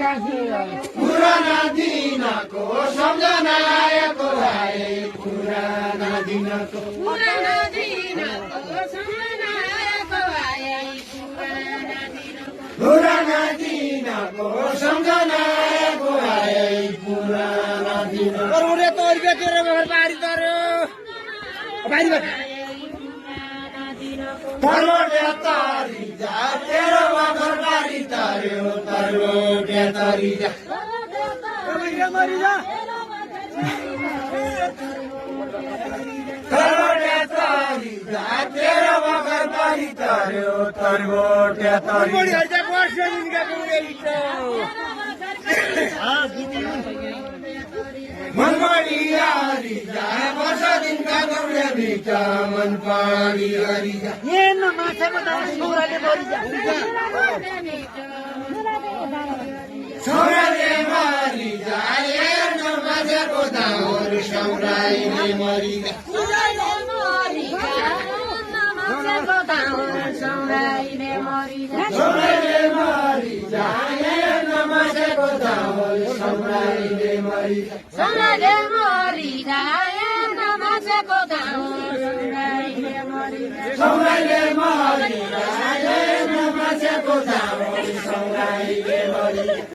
पुराना दिनको सम्झना आएको आए पुराना दिनको पुराना दिनको सम्झना आएको आए पुराना दिनको सम्झना आएको आए पुराना दिनको अरे तो और क्या तेरे घर बारी तारो बारी बारी तरोटे तारी जा तेरो घर बारी तार्यो तरोटे तारी जा मरी जा तरोटे तारी जा तेरो घर बारी तार्यो तरोटे तारी बड़ी हर जगह वर्ष इनका पूरे इतो मनमाडी हरी जा वर्ष दिनका गौरे बिचा मनपाडी हरी जा ये न माछा को दाउ छोराले मरी जा छोराले मरी जा हेर्न माझको दाउर सौराइले मरी जा छोराले मरी जा हेर्न माझको दाउर सौराइले मरी जा सोनाले मरी जाए नमाजको गाउँ सोनाले मरी सौराइले मरी जा हेर्न माझको दाउर सौराइले मरी जा